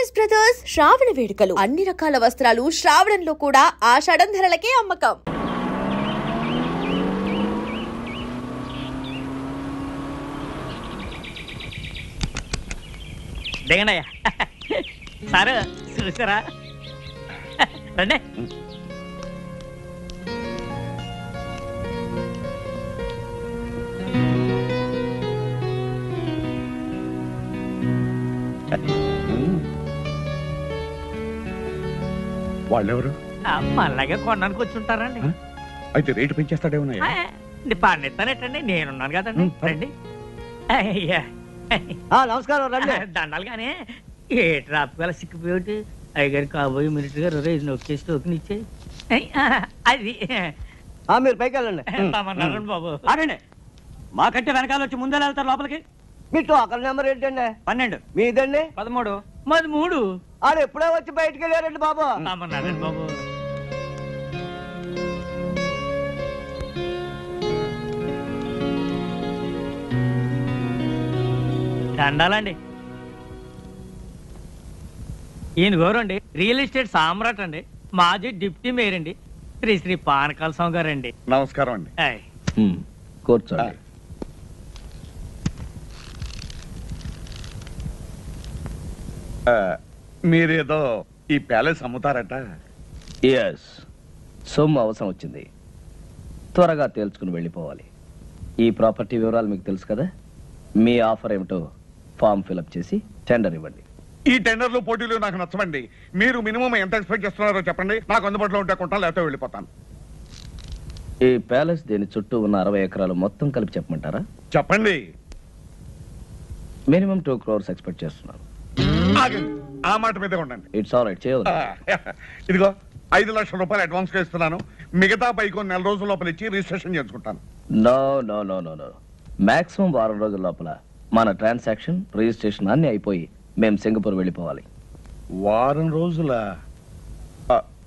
Saris brothers శ్రావణ వేడుకలు అన్ని రకాల వస్త్రాలు శ్రావణంలో కూడా ఆషాఢం ధరలకే అమ్మకం. దిగనయ్యా సార్ చూసారా రండి. వాళ్ళెవరు? మళ్ళాగే కొనడానికి వచ్చి ఉంటారండి. అయితే రేటు పెంచేస్తాడేమన్నా? పండిస్తానట్టండి, నేనున్నాను కదండి. రండి. నమస్కారం. రండి. దండాలు కానీ ఏ ట్రాఫిక్ వల్ల సిక్కిపోయి అయ్యగారు కాబోయే మినిస్టర్ గారు రేజ్ నొక్కేసి టోకెన్ ఇచ్చాయి. అది మీరు పైకి వెళ్ళండి. తమన్నారండి బాబు. ఆగండి, మాకంటే వెనకాల వచ్చి ముందే వెళ్తారు లోపలికి. మీ టోకన్ నెంబర్ ఏంటండి? 12. మీదండి? 13. మాది 3. ఆడు ఎప్పుడో వచ్చి బయటికి వెళ్ళారండి బాబు. తమన్నారండి బాబు. దండాలండి. ఈయన గౌరండి రియల్ ఎస్టేట్ సామ్రాట్ అండి, మాజీ డిప్యూటీ మేయర్ అండి, శ్రీ శ్రీ పానకాల స్వామి గారండి. నమస్కారం అండి. కూర్చోండి. మీరేదో ఈ ప్యాలెస్ అమ్ముతారట? ఎస్, సొమ్ము అవసరం వచ్చింది, త్వరగా తేల్చుకుని వెళ్ళిపోవాలి. ఈ ప్రాపర్టీ వివరాలు మీకు తెలుసు కదా. మీ ఆఫర్ ఏమిటో ఫామ్ ఫిలప్ చేసి టెండర్ ఇవ్వండి. ఈ టెండర్లు పోటీలు నాకు నచ్చమండి. మీరు మినిమం ఎంత ఎక్స్పెక్ట్ చేస్తున్నారో చెప్పండి, నాకు అందుబాటులో ఉంటే కొంటాను, లేకపోతే వెళ్ళిపోతాను. ఈ ప్యాలెస్ దీని చుట్టూ ఉన్న 60 ఎకరాలు మొత్తం కలిపి చెప్పమంటారా? చెప్పండి. మినిమం 2 crores ఎక్స్పెక్ట్ చేస్తున్నాను. ఆగండి, ఆ మాట మీదే ఉండండి. ఇట్స్ ఆల్ రైట్, చేయదు. ఇదిగో 5 లక్షల రూపాయలు అడ్వాన్స్ గా ఇస్తున్నాను. మిగతా పైకి 4 రోజుల లోపల ఇచ్చి రిజిస్ట్రేషన్ చేసుకుంటాను. No no no no no, maximum 6 రోజుల లోపల మన ట్రాన్సాక్షన్ రిజిస్ట్రేషన్ అన్ని అయిపోయి మేము సింగపూర్ వెళ్ళిపోవాలి.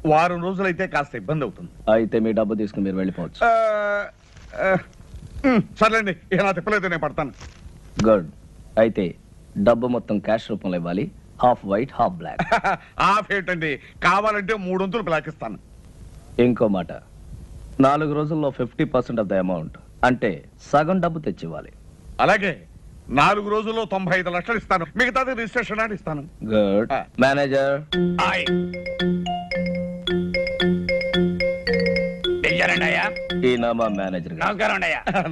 వారం రోజులైతే కాస్త ఇబ్బంది అవుతుంది. అయితే మీ డబ్బు తీసుకుని మీరు వెళ్ళిపోవచ్చు. సర్లేండి, ఇక నా తిప్పలైతే నేను పడతాను. గుడ్. అయితే డబ్బు మొత్తం క్యాష్ రూపంలో ఇవ్వాలి, half white half black. Half ఏంటండి, కావాలంటే 3 వంతులు బ్లాక్ ఇస్తాను. ఇంకో మాట, 4 రోజుల్లో 50% ఆఫ్ ద అమౌంట్, అంటే సగం డబ్బు తెచ్చివ్వాలి. అలాగే 4 రోజుల్లో 95 లక్షలు ఇస్తాను, మిగతాది రిజిస్ట్రేషన్ అని ఇస్తాను. గుడ్. మేనేజర్ ఈయన మా మేనేజర్ గారు.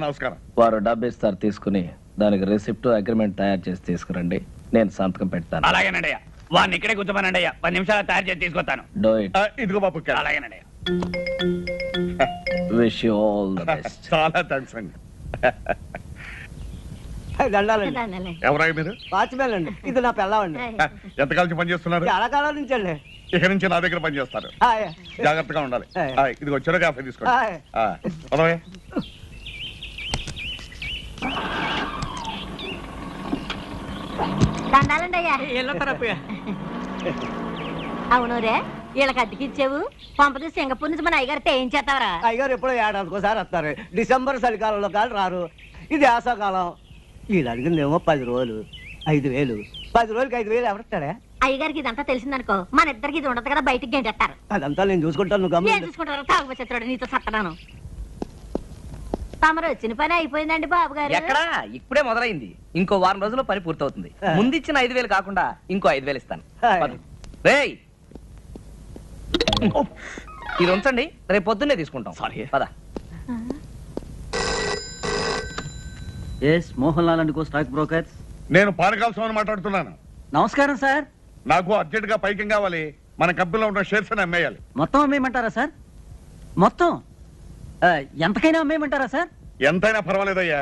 నమస్కారం. వారు డబ్బు ఇస్తారు, తీసుకుని దానికి రిసిప్ట్ అగ్రిమెంట్ తయారు చేసి తీసుకురండి, నేను సంతకం పెడతాను. అలాగేనండి అయ్యా, వాడిని ఇక్కడే కూర్చోమనండి అయ్యా, 10 నిమిషాలు తయారు చేసి తీసుకొస్తాను. Do it. ఇదిగో బాబు. అలాగేనండి అయ్యా. Wish you all the best. చాలా థ్యాంక్స్ అండి. దండాలండి. ఎవరాయి మీరు? వాచ్మెన్ అండి. ఇది నా పిల్లవండి. ఎంతకాలం పని చేస్తున్నారు? చాలా కాలం నుంచి అండి. ఇక నుంచి నా దగ్గర పని చేస్తారు, జాగ్రత్తగా ఉండాలి. ఇది వచ్చారో కాఫీ తీసుకోండి. అవును రే, వీళ్ళకి అద్దెకిచ్చావు, పంపది సింగపూర్ నుంచి మన అయ్యగారితో ఏం చేస్తావరా? అయ్యగారు ఎప్పుడో ఏడాదికోసారి వస్తారు. డిసెంబర్ చలికాలంలో కాదు రారు. ఇది ఆశాకాలం. వీళ్ళు అడిగిందేమో 10 రోజులు 5,000. 10 రోజులకి 5,000 ఎవరిస్తాడా? అయ్యగారికి ఇదంతా తెలిసిందనుకో, మన ఇద్దరికి ఇది ఉండదు కదా, బయటికి గంటేస్తారు. అదంతా నేను చూసుకుంటాను. ఏం చూసుకుంటారు? తాగుబోచేస్తాడు, నీతో సత్తనాను. తమరు వచ్చిన పని అయిపోయిందండి బాబు గారు. ఎక్కడా, ఇప్పుడే మొదలైంది. ఇంకో వారం రోజుల్లో పని పూర్తవుతుంది. ముందిచ్చిన 5,000 కాకుండా ఇంకో 5,000 ఇస్తాను. రేయ్, ఇది ఉంచండి, రేపు పొద్దున్నే తీసుకుంటాం. సారీ, పద. Mohan Lal and co stock brokers. నేను పానకాల స్వామిని మాట్లాడుతున్నాను. నమస్కారం సార్. నాకు అర్జెంట్ గా పైకి కావాలి. మన కంపెనీలో ఉన్న షేర్స్ అని అమ్మేయాలి. మొత్తం అమ్మేయమంటారా సార్? మొత్తం ఎంతకైనా అమ్మేయమంటారా సార్? ఎంతైనా పర్వాలేదయ్యా,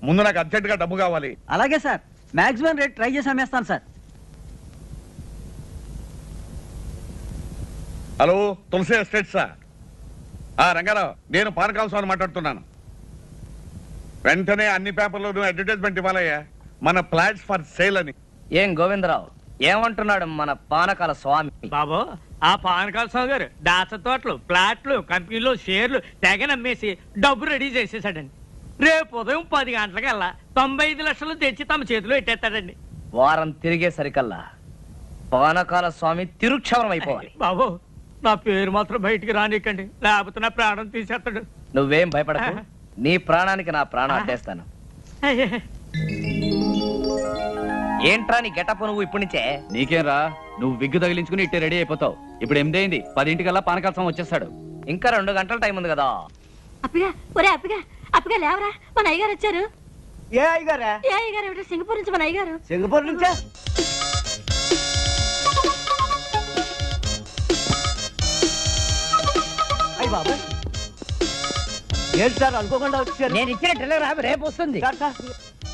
ముందు నాకు అర్జెంట్ గా డబ్బు కావాలి. అలాగే సార్, మాక్సిమం రేట్ ట్రై చేసి అమ్మేస్తాను సార్. హలో, తులసి ఎస్టేట్సా? రంగారావు, నేను పానకాల స్వామిని మాట్లాడుతున్నాను. వెంటనే అన్ని పేపర్లోనూ అడ్వర్టైజ్మెంట్ ఇవ్వాలయ్యా, మన ఫ్లాట్స్ ఫర్ సేల్ అని. ఏం గోవిందరావు, ఏమంటున్నాడు మన పానకాల స్వామి? బాబు, ఆ పానకాల స్వామి గారు దాస తోటలు, ఫ్లాట్లు, కంపెనీలు, షేర్లు తెగనమ్మేసి డబ్బు రెడీ చేసేసాడండి. రేపు ఉదయం 10 గంటలకల్లా 95 లక్షలు తెచ్చి తమ చేతిలో పెట్టేస్తాడండి. వారం తిరిగేసరికల్లా పానకాల స్వామి తిరుక్షవరం అయిపోవాలి. బాబు నా పేరు మాత్రం బయటికి రానికండి, లేకపోతే నా ప్రాణం తీసేస్తాడు. నువ్వేం భయపడకు, నీ ప్రాణానికి నా ప్రాణం అట్టేస్తాను. ఏంట్రా నీ గెటప్ నువ్వు ఇప్పటి నుంచే? నీకేం రా, నువ్వు విగ్గు తగిలించుకుని ఇట్టే రెడీ అయిపోతావు. ఇప్పుడు 8 అయింది, 10 పానకాల స్వామి వచ్చేస్తాడు. ఇంకా 2 గంటల టైం ఉంది కదా. అప్పిగా ఒరే అప్పిగా అప్పిగా లేవరా, మన అయ్యగారు వచ్చారు. ఏ అయ్యగారా? ఏ అయ్యగారు ఏమిటో సింగపూర్ నుంచి మన అయ్యగారు. సింగపూర్ నుంచా? అయ్య బాబా, ఏంటి సార్ అనుకోకుండా వచ్చారు? నేను ఇచ్చిన టెలిగ్రామ్ రేపు వస్తుంది.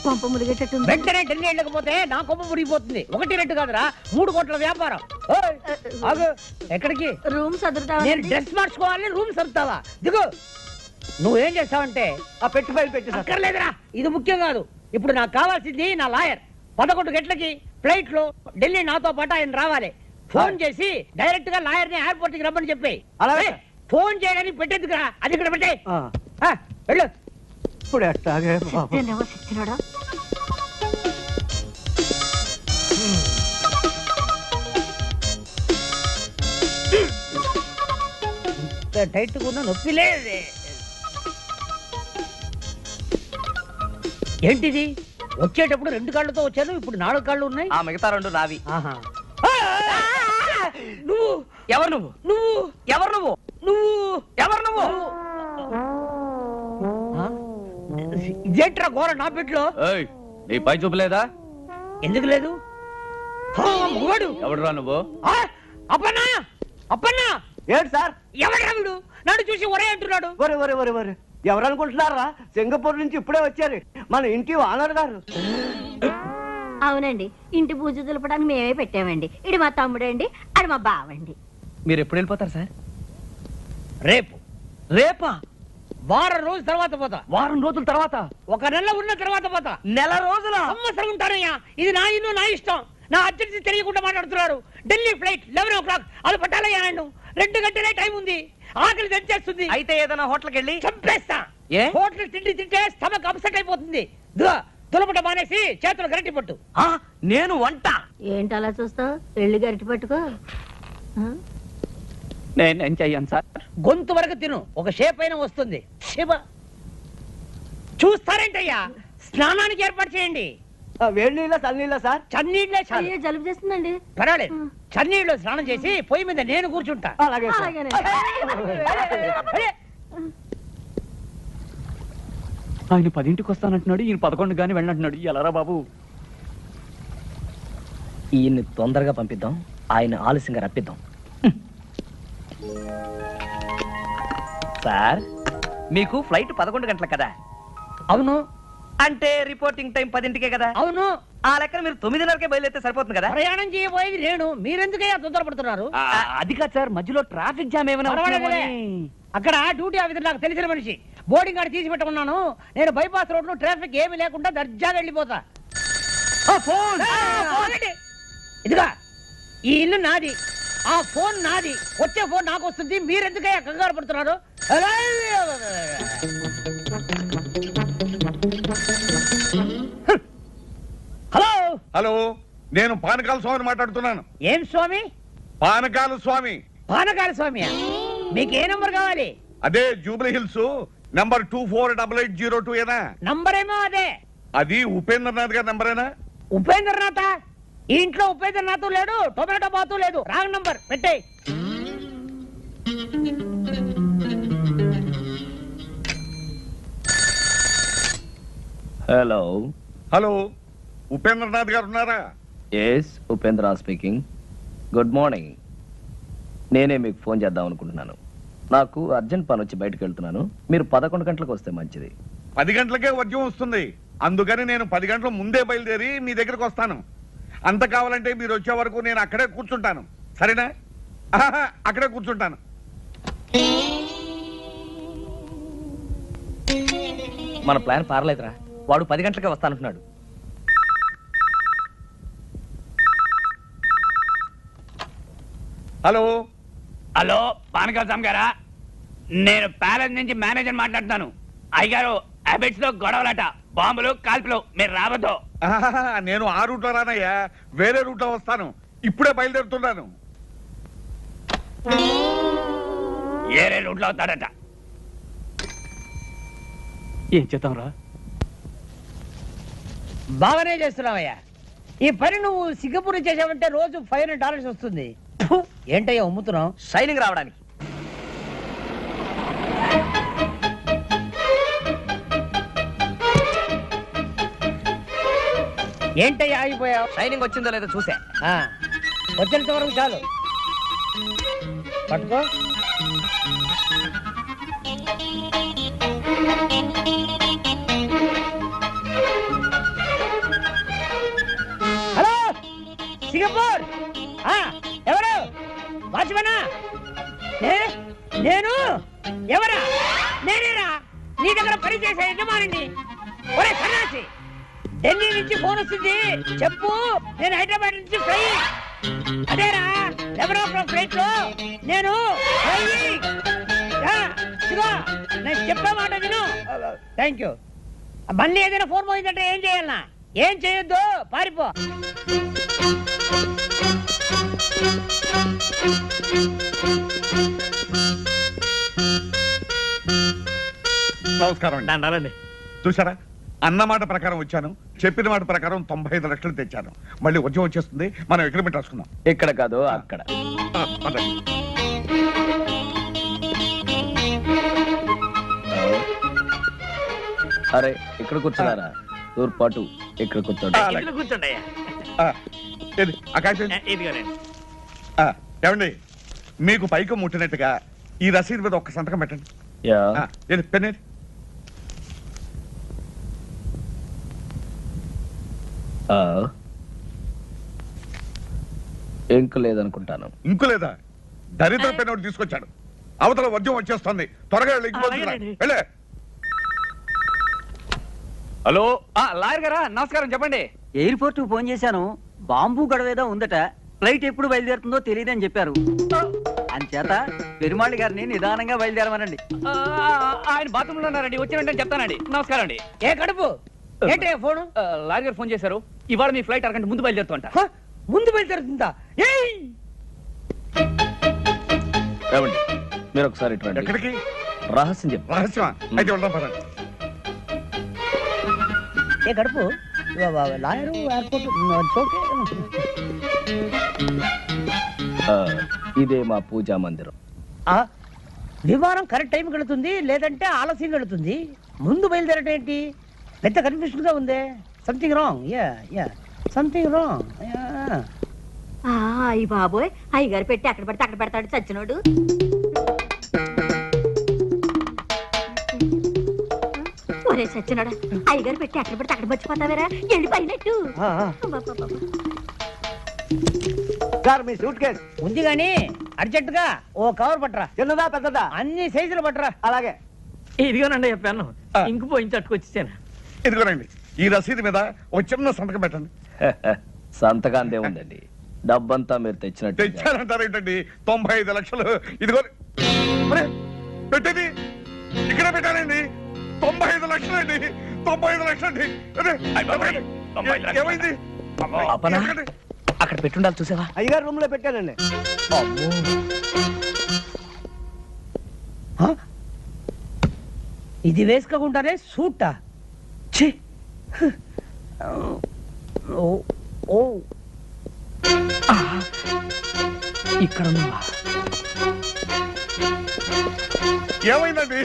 పంప ములిగేటట్టుంది. వెంటనే ఢిల్లీ వెళ్ళకపోతే నా కొమ్మ మురిగిపోతుంది. 1 2 కాదురా, 3 కోట్ల వ్యాపారం. ఓయ్, ఆగు. ఎక్కడికి? రూమ్ సదురుతావా? నేను డ్రెస్ మార్చుకోవాలని రూమ్ సర్దుతావా? దిగు. నువ్వేం చేస్తావంటే ఆ పెట్టి ఫైల్ పెట్టి సార్. అక్కర్లేదురా, ఇది ముఖ్యం కాదు. ఇప్పుడు నాకు కావాల్సింది నా లాయర్. 11 గంటలకి ఫ్లైట్ లో ఢిల్లీ నాతో పాటు ఆయన రావాలి. ఫోన్ చేసి డైరెక్ట్ గా లాయర్ ని ఎయిర్పోర్ట్ కి రమ్మని చెప్పి. అలాగే. ఫోన్ చేయడానికి పెట్టేందుకురా, అది ఇక్కడ పెట్టే. వెళ్ళు. ఇప్పుడు ఎట్టాగే బాబు. సిద్ధేనేమో సిచ్చినాడా? టైట్ ఉన్న నొప్పి లేదే. ఏంటిది? వచ్చేటప్పుడు 2 కాళ్ళతో వచ్చాను, ఇప్పుడు 4 కాళ్ళు ఉన్నాయి. ఆ మిగతా 2 నావి. ఆహా. నువ్వు ఎవరు నువ్వు? నువ్వు ఎవరు నువ్వు? నువ్వు ఎవరు నువ్వు? ఇదేంట్రా ఘోర నా పెట్లో? ఏయ్, నీ పై చూపలేదా? ఎందుకు లేదు? మగవాడు ఎవడురా నువ్వు? అప్పన్నా అప్పన్నా. ఏంటి సార్? ఎవడ్రా వీడు? నన్ను చూసి ఒరే అంటున్నాడు. ఒరే ఒరే ఒరే ఒరే, ఎవరు అనుకుంటున్నారా? సింగపూర్ నుంచి ఇప్పుడే వచ్చారు మన ఇంటి ఓనర్ గారు. అవునండి, ఇంటి పూజ దులపడానికి మేమే పెట్టామండి. ఇడి మా తమ్ముడండి, అది మా బావండి. మీరు ఎప్పుడు వెళ్ళిపోతారు సార్? రేపు. రేపా? వారం రోజుల తర్వాత పోతా. వారం రోజుల తర్వాత? 1 నెల ఉన్న తర్వాత పోతా. నెల రోజుల? సంవత్సరం ఉంటానయ్యా. ఇది నా ఇల్లు, నా ఇష్టం. నా అర్జెన్సీ తెలియకుండా మాట్లాడుతున్నారు. Delhi flight 11 o'clock. అది పట్టాలయ్యా ఆయన. 2 గంటలే టైం ఉంది. ఆకలి తెచ్చేస్తుంది. అయితే ఏదైనా హోటల్కి వెళ్ళి చంపేస్తా. ఏ? హోటల్ తిండి తింటే స్టమక్ అప్సెట్ అయిపోతుంది. తులపట మానేసి చేతులు గరిటి పట్టు. నేను వంట? ఏంటి అలా చూస్తావు? వెళ్ళి గరిటి పట్టుకో. నేను చెయ్యను సార్. గొంతు వరకు తిను, ఒక షేప్ అయినా వస్తుంది. శివ చూస్తారేంటయ్యా? స్నానానికి ఏర్పాటు చేయండి. వేడి నీళ్ళ చల్లనీళ్ళ సార్? చన్నీళ్ళే చాలు. అయ్యో, జలుబు చేస్తుందండి. పర్వాలేదు, చన్నీళ్ళు స్నానం చేసి పొయ్యి మీద నేను కూర్చుంటా. అలాగే సార్. అలాగేనండి. అరే, ఆయన 10ంటికి వస్తానంటున్నాడు, ఈయన 11 గానీ వెళ్ళంటున్నాడు. ఎలారా బాబు? ఈయన్ని తొందరగా పంపిద్దాం, ఆయన ఆలస్యంగా రప్పిద్దాం. సార్, మీకు ఫ్లైట్ 11 గంటలకు కదా? అవును. అంటే రిపోర్టింగ్ టైం 10ంటికే కదా? అవును. ఆ లెక్కన మీరు 9:30కే బయలుదేరితే సరిపోతుంది కదా? ప్రయాణం చేయబోయేది నేను, మీరెందుకయ్యా తొందరపడుతున్నారు? అది కాదు సార్, మధ్యలో ట్రాఫిక్ జామ్ ఏమైనా పర్వాలేదులే. అక్కడ డ్యూటీ ఆఫీసర్ నాకు తెలిసిన మనిషి, బోర్డింగ్ కార్డు తీసి పెట్టమన్నాను. నేను బైపాస్ రోడ్ లో ట్రాఫిక్ ఏమి లేకుండా దర్జాగా వెళ్ళిపోతా. ఇదిగా, ఈ ఇల్లు నాది, ఆ ఫోన్ నాది. వచ్చే ఫోన్ నాకు వస్తుంది. మీరెందుకయ్యా కంగారు పడుతున్నారు? హలో హలో, నేను పానకాల స్వామిని మాట్లాడుతున్నాను. ఏం స్వామి? పానకాల స్వామి. పానకాల స్వామి. మీకు ఏ నంబర్ కావాలి? అదే జూబ్లీ హిల్స్ నంబర్ 248802 ఏనా? నంబర్ ఏమో అదే. అది ఉపేంద్రనాథ్ గారి నంబరేనా? ఉపేంద్రనాథ్? ఈ ఇంట్లో ఉపేంద్రనాథ్ లేడు, టొమాటో బాతు లేదు. రాంగ్ నంబర్ పెట్టే. హలో. హలో, ఉపేంద్రనాథ్ గారు ఉన్నారా? Yes, Upendra speaking. Good morning. నేనే మీకు ఫోన్ చేద్దాం అనుకుంటున్నాను. నాకు అర్జెంట్ పని వచ్చి బయటకు వెళ్తున్నాను. మీరు 11 గంటలకు వస్తే మంచిది. 10 గంటలకే వర్జం వస్తుంది, అందుకని నేను 10 గంటల ముందే బయలుదేరి మీ దగ్గరకు వస్తాను. అంత కావాలంటే మీరు వచ్చే వరకు నేను అక్కడే కూర్చుంటాను, సరేనా? అక్కడే కూర్చుంటాను. మన ప్లాన్ పారలేదురా. వాడు 10 గంటలకే వస్తానంటున్నాడు. హలో. హలో, పానకాల స్వామి గారా? నేను ప్యాలెస్ నుంచి మేనేజర్ మాట్లాడుతున్నాను. అయ్యగారు, అబిట్స్ లో గొడవలట, బాంబులు కాల్పులు, మీరు రావద్దు. నేను ఆ రూట్లో రానయ్యా, వేరే రూట్లో వస్తాను. ఇప్పుడే బయలుదేరుతున్నాను. ఏరే రూట్లో అవుతాడట. ఏం చేద్దాంరా? బాగానే చేస్తున్నావయ్యా. ఈ పని నువ్వు సింగపూర్ చేసావంటే రోజు $500 వస్తుంది. ఏంటయ్యా అమ్ముతున్నావు? షైనింగ్ రావడానికి. ఏంటయ్యా ఆగిపోయావు? షైనింగ్ వచ్చిందో లేదో చూసా. వచ్చేంత వరకు చాలు. పట్టుకో. హలో సింగపూర్, ఎవరు? వాచ్మనా? నేను ఎవరా? నేనేరా నీ దగ్గర పనిచేసే యజమానిని. ఒరే సన్నాసి, ఢిల్లీ నుంచి ఫోన్ వస్తుంది, చెప్పు. నేను హైదరాబాద్ నుంచి ఫ్లై. అదేరా 11 ఫ్లైట్ లో నేను నేను చెప్పే మాట విను. Thank you. మళ్ళీ ఏదైనా ఫోన్ పోయిందంటే ఏం చేయాలన్నా? ఏం చేయొద్దు, పారిపో. నమస్కారం. దండాలండి. చూసారా, అన్నమాట ప్రకారం వచ్చాను, చెప్పిన మాట ప్రకారం 95 లక్షలు తెచ్చాను. మళ్ళీ ఉద్యోగం వచ్చేస్తుంది, మనం అగ్రిమెంట్ రాసుకుందాం. ఇక్కడ కాదు అక్కడ. అరే ఇక్కడ కూర్చున్నారా? తూర్పాటు ఇక్కడ కూర్చోండి. ఇందులో కూర్చోండి అయ్యా. ఇదిగోనండి. ఏమండి, మీకు పైకి ముట్టినట్టుగా ఈ రసీదు మీద ఒక్క సంతకం పెట్టండి. యా. పెన్నేది? ఇంకు లేదనుకుంటాను. ఇంకు లేదా? దరిద్ర పెన్ ఒకటి తీసుకొచ్చాడు. అవతల ఉద్యోగం వచ్చేస్తుంది, త్వరగా వెళ్ళే. హలో లాయర్ గారా, నమస్కారం. చెప్పండి. ఎయిర్పోర్ట్ ఫోన్ చేశాను. బాంబు గడవేదో ఉందట. ఫ్లైట్ ఎప్పుడు బయలుదేరుతుందో తెలియదని చెప్పారు. అంచేత పెరుమాళి గారిని నిదానంగా బయలుదేరమనండి. ఆయన బాత్రూమ్ లో ఉన్నారండి, వచ్చిన వెంటనే చెప్తానండి. నమస్కారం అండి. ఏ కడుపు ఏంటే ఫోను? లాయర్ గారు ఫోన్ చేశారు. ఇవాళ మీ ఫ్లైట్ అరగంట ముందు బయలుదేరుతుంట. ముందు బయలుదేరుతుందా? ఏమండి, మీరు ఒకసారి ఇటు రండి. ఎక్కడికి? రహస్యం చెప్పు. రహస్యమా? అయితే వెళ్దాం పదండి. ఏ కడుపు లాయరు ఎయిర్పోర్ట్ ఇదే మా పూజా మందిరం. విమానం కరెక్ట్ టైంకి వెళుతుంది, లేదంటే ఆలస్యంగా వెళుతుంది. ముందు బయలుదేరటం ఏంటి? పెద్ద కన్ఫ్యూషన్ గా ఉంది. Something wrong. Something wrong. అయ్యి బాబోయ్, అయ్యగారు పెట్టి అక్కడ పడితే అక్కడ పెడతాడు చచ్చినోడు. ఒరే చచ్చినోడా, అయ్యగారు పెట్టి అక్కడ పడితే అక్కడ మర్చిపోతావేరా? ఎండిపోయినట్టు. సార్ మీ సూట్ కేసు ఉంది గాని అర్జెంట్ గా ఓ కవర్ పట్టరా. చిన్నదా పెద్దదా? అన్ని సైజులు పట్టరా. అలాగే. ఇదిగోనండి చెప్పాను, ఇంకు పోయించి అట్టుకొచ్చేసాను. ఇదిగోనండి, ఈ రసీదు మీద ఒక చిన్న సంతకం పెట్టండి. సంతకాంతే ఉందండి, డబ్బంతా మీరు తెచ్చినట్టు. తెచ్చారంటారేంటండి? 95 లక్షలు. ఇదిగో పెట్టేది ఇక్కడ పెట్టానండి. 95 లక్షలు అండి. 95 లక్షలు అండి. ఏమైంది? అక్కడ పెట్టుండాలి, చూసావా? అయ్యగారు రూమ్ లో పెట్టానండి. ఇది వేసుకోకుండానే సూటా? ఇక్కడ ఏమైందండి?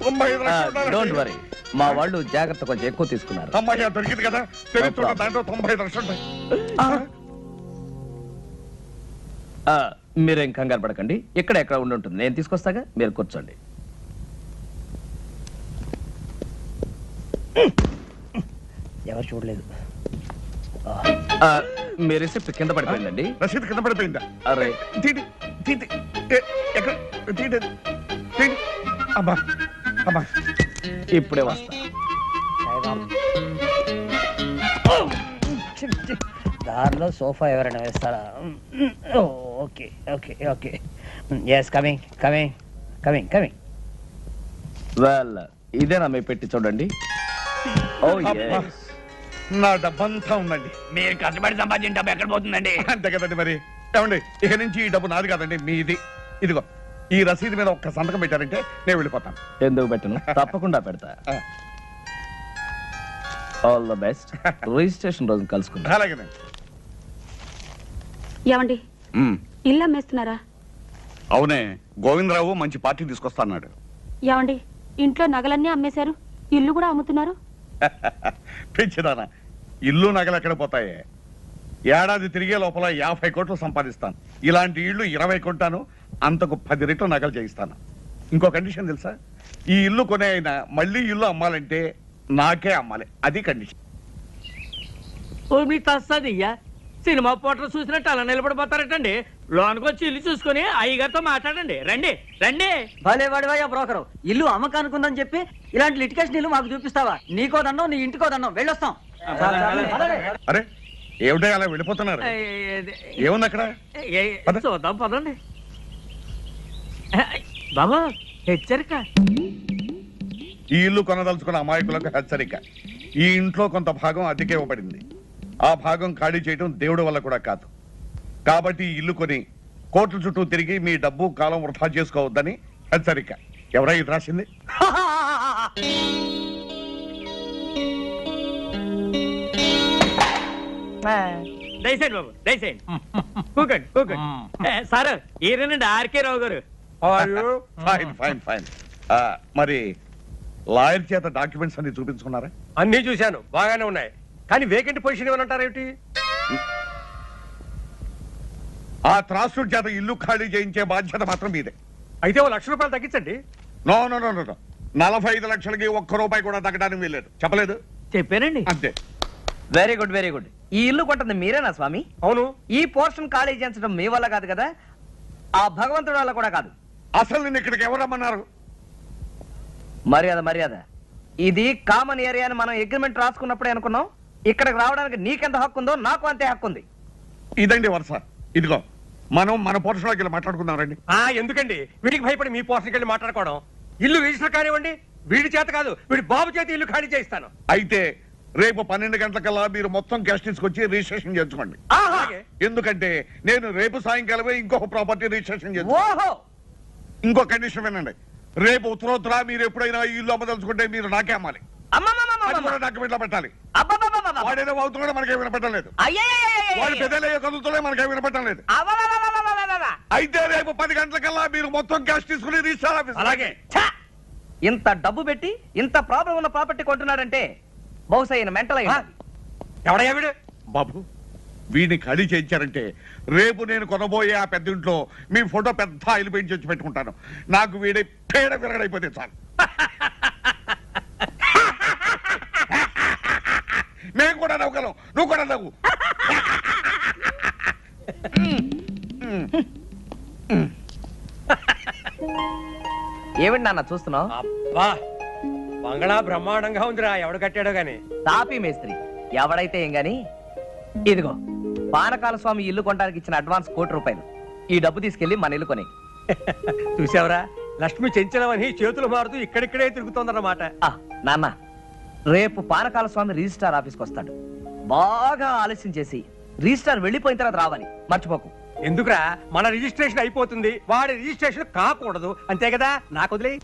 95 లక్షలు. డోంట్ వరీ, మా వాళ్ళు జాగ్రత్త కొంచెం ఎక్కువ తీసుకున్నారు. అమ్మాయి దొరికింది కదా, తెలుస్తున్న దాంట్లో 95 లక్షలు ఉంటాయి. మీరేం కంగారు పడకండి, ఇక్కడ ఎక్కడ ఉండి ఉంటుంది, నేను తీసుకొస్తాగా, మీరు కూర్చోండి. ఎవరు చూడలేదు. మీ రిసిప్ట్ కింద పడిపోయిందండి. రసీదు కింద పడిపోయిందా? అరే తీటి తీటి ఎక్కడ తీటి తీటి. అమ్మా అమ్మా, ఇప్పుడే వస్తా. దారిలో సోఫా ఎవరైనా వేస్తారా? Okay okay okay. Yes, coming coming coming coming. Well, ఇదేనా మీ పెట్టి చూడండి. ఓ yes. నా డబ్బంతా ఉందండి. మీరు కష్టపడి సంపాదించిన డబ్బు ఎక్కడ పోతుందండి? అంతే కదండి మరి. ఏమండి, ఇక నుంచి ఈ డబ్బు నాది కాదండి, మీది. ఇదిగో ఈ రసీదు మీద ఒక్క సంతకం పెట్టారంటే నేను వెళ్ళిపోతాను. ఎందుకు పెట్టను, తప్పకుండా పెడతా. All the best. రిజిస్ట్రేషన్ రోజు కలుసుకుందాం. అలాగేనండి. ఏమండి ఇల్లు అమ్మేస్తున్నారా? అవునే, గోవిందరావు మంచి పార్టీ తీసుకొస్తాన్నాడు. ఏమండి ఇంట్లో నగలన్నీ అమ్మేశారు, ఇల్లు కూడా అమ్ముతున్నారు? పిచ్చిదానా, ఇల్లు నగలు ఎక్కడ పోతాయే? ఏడాది తిరిగే లోపల 50 కోట్లు సంపాదిస్తాను. ఇలాంటి ఇల్లు 20 కొంటాను, అంతకు 10 రెట్లు నగలు చేయిస్తాను. ఇంకో కండిషన్ తెలుసా? ఈ ఇల్లు కొనే అయినా మళ్ళీ ఇల్లు అమ్మాలంటే నాకే అమ్మాలి, అది కండిషన్. ఓ మీ తస్సదియ్యా, సినిమా పోటర్ చూసినట్టు అలా నిలబడిపోతారటండి. లోనికి వచ్చి ఇల్లు చూసుకుని అయ్యగారితో మాట్లాడండి. రండి రండి. భలే వాడివయ్యా బ్రోకరు, ఇల్లు అమ్మకానుకుందని చెప్పి ఇలాంటి లిటికేషన్ ఇల్లు మాకు చూపిస్తావా? నీకో దండం, నీ ఇంటికో దండం, వెళ్ళొస్తాం. అరే ఏమిటో అలా వెళ్ళిపోతున్నారు? ఏముంది అక్కడ? చూద్దాం పదండి. బాబా హెచ్చరిక, ఈ ఇల్లు కొనదలుచుకున్న అమాయకులకు హెచ్చరిక. ఈ ఇంట్లో కొంత భాగం అద్దెకే ఇవ్వబడింది. ఆ భాగం ఖాళీ చేయడం దేవుడి వల్ల కూడా కాదు. కాబట్టి ఈ ఇల్లు కొని కోర్టు చుట్టూ తిరిగి మీ డబ్బు కాలం వృధా చేసుకోవద్దని హెచ్చరిక. ఎవరై ఇది రాసింది? దయచేయండి బాబు, దయచేయండి. కూకండి కూకండి. సార్ ఈయనండి ఆర్కే రావు గారు. Fine fine fine. మరి లాయర్ చేత డాక్యుమెంట్స్ అన్ని చూపించుకున్నారా? అన్ని చూశాను, బాగానే ఉన్నాయి. కానీ వేకెంట్ పొజిషన్ ఏమంటారేమిటి? ఆ త్రాసుడి చేత ఇల్లు ఖాళీ చేయించే బాధ్యత మాత్రం మీదే. అయితే 1 లక్ష రూపాయలు తగ్గించండి. నో నో నో నో 45 లక్షలకి 1 రూపాయి కూడా తగ్గడానికి వీల్లేదు. చెప్పలేదు? చెప్పానండి. అంతే. Very good very good. ఈ ఇల్లు కొంటుంది మీరేనా స్వామి? అవును. ఈ పోర్షన్ ఖాళీ చేయించడం మీ వల్ల కాదు కదా, ఆ భగవంతుడి వల్ల కూడా కాదు. అసలు నేను ఇక్కడికి ఎవరమ్మన్నారు? మర్యాద మర్యాద. ఇది కామన్ ఏరియా అని మనం అగ్రిమెంట్ రాసుకున్నప్పుడే అనుకున్నాం. ఇక్కడికి రావడానికి నీకెంత హక్కు ఉందో నాకు అంతే హక్కు ఉంది. ఇదండి వరుస. ఇదిగో మనం మన పోర్షన్లోకి వెళ్ళి మాట్లాడుకుందాం రండి. ఎందుకండి వీడికి భయపడి మీ పోర్షన్కి వెళ్ళి మాట్లాడుకోవడం? ఇల్లు రిజిస్టర్ కానివ్వండి, వీడి చేత కాదు, వీడి బాబు చేత ఇల్లు ఖాళీ చేయిస్తాను. అయితే రేపు 12 గంటలకల్లా మీరు మొత్తం క్యాష్ తీసుకొచ్చి రిజిస్ట్రేషన్ చేసుకోండి. ఎందుకంటే నేను రేపు సాయంకాలమే ఇంకొక ప్రాపర్టీ రిజిస్ట్రేషన్ చేస్తాను. ఇంకో కండిషన్ వినండి, రేపు ఉత్తరోత్తర మీరు ఎప్పుడైనా ఈ ఇల్లు అమ్మదలుచుకుంటే మీరు నాకే అమ్మాలి. డాక్యుమెంట్లో పెట్టాలి. వాడేదో అవుతున్నాడో మనకేం వినపట్టలేదు, వాడు పెద్దలయ్యే కదులుతులే మనకేం వినపట్టలేదు. అయితే రేపు 10 గంటలకల్లా మీరు మొత్తం క్యాష్ తీసుకుని రిజిస్టర్ ఆఫీస్. అలాగే. ఇంత డబ్బు పెట్టి ఇంత ప్రాబ్లం ఉన్న ప్రాపర్టీ కొంటున్నాడంటే బహుశా ఈయన మెంటల్ అయ్యింది. ఎవడయ్యా వీడు? బాబు, వీడిని ఖాళీ చేయించారంటే రేపు నేను కొనబోయే ఆ పెద్ద ఇంట్లో మీ ఫోటో పెద్ద ఆయిల్ పెయింట్ చేసి పెట్టుకుంటాను. నాకు వీడి పేడ విరగడైపోతే చాలు. మేము కూడా నవ్వుగలం, నువ్వు కూడా నవ్వు. ఏమిటి నాన్న చూస్తున్నావు? బంగళా బ్రహ్మాండంగా ఉందిరా, ఎవడు కట్టాడో గాని. తాపీ మేస్త్రి ఎవడైతే ఏం గాని. ఇదిగో పానకాల స్వామి ఇల్లు కొనడానికి ఇచ్చిన అడ్వాన్స్ ₹1,00,00,000. ఈ డబ్బు తీసుకెళ్లి మన ఇల్లు కొని. చూసావరా, లక్ష్మి చెంచలమని చేతులు మారుతూ ఇక్కడిక్కడే తిరుగుతోందన్నమాట. నాన్న, రేపు పానకాల స్వామి రిజిస్ట్రార్ ఆఫీస్కి వస్తాడు. బాగా ఆలస్యం చేసి రిజిస్ట్రార్ వెళ్ళిపోయిన తర్వాత రావాలి, మర్చిపోకు. ఎందుకురా, మన రిజిస్ట్రేషన్ అయిపోతుంది, వాడి రిజిస్ట్రేషన్ కాకూడదు, అంతే కదా. నాకు వదిలే.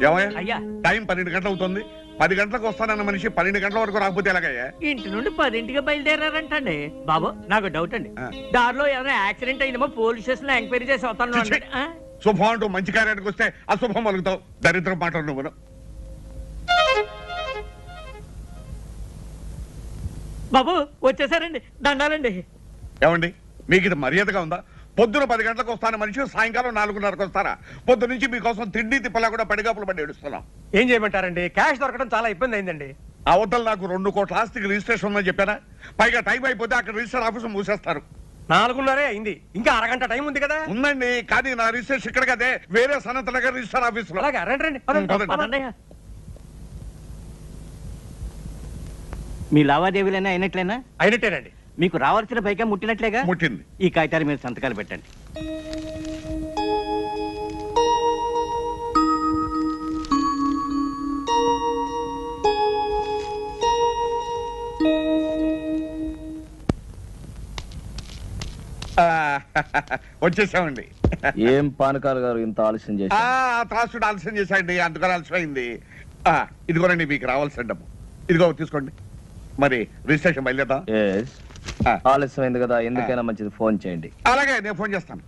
ఏమయ్యా, టైం 12 గంటలు అవుతుంది. 10 గంటలకు వస్తానన్న మనిషి 12 గంటల వరకు రాకపోతే ఎలాగయ్యా? ఇంటి నుండి 10ంటికి బయలుదేరారంటండి. బాబు నాకు డౌట్ అండి, దారిలో ఏమైనా యాక్సిడెంట్ అయిందేమో పోలీస్ స్టేషన్ లో ఎంక్వైరీ చేసి వస్తాను. శుభం అంటూ మంచి కార్యానికి వస్తే అశుభం మలుగుతావు. దరిద్రం మాటలు నువ్వు. బాబు వచ్చేసారండి, దండాలండి. ఏమండి, మీకు ఇది మర్యాదగా ఉందా? పొద్దున 10 గంటలకు వస్తాను మనిషి సాయంకాలం 4:30కు వస్తారా? పొద్దు నుంచి మీకోసం తిండి తిప్పలా కూడా పడిగాపులు పడి ఏడుస్తున్నాం. ఏం చేయమంటారండి, క్యాష్ దొరకడం చాలా ఇబ్బంది అయిందండి. అవతల నాకు 2 కోట్ల ఆస్తికి రిజిస్ట్రేషన్ ఉందని చెప్పారా? పైగా టైం అయిపోతే అక్కడ రిజిస్టర్ ఆఫీస్ మూసేస్తారు. 4:30 అయింది, ఇంకా అరగంట టైం ఉంది కదా. ఉందండి, కానీ నా రిజిస్ట్రేషన్ ఇక్కడ కదే, వేరే సనత్ నగర్ రిజిస్టర్ ఆఫీస్ లో. అలాగే రండి. మీ లావాదేవీలైనా అయినట్లేనా? అయినట్టేనండి. మీకు రావాల్సిన పైగా ముట్టినట్లేగా? ముట్టింది. ఈ కాగితాలు మీరు సంతకాలు పెట్టండి. వచ్చేసామండి. ఏం పానకాల గారు ఇంత ఆలస్యం చేసి త్రాసుడు ఆలస్యం చేశాండి, అందుకని ఆలస్యమైంది. ఇదిగోనండి మీకు రావాల్సిన డబ్బు. ఇదిగో తీసుకోండి. మరి రిజిస్ట్రేషన్ బయలుదేరా? ఆలస్యమైంది కదా, ఎందుకైనా మంచిది ఫోన్ చేయండి. అలాగే నేను ఫోన్ చేస్తాను.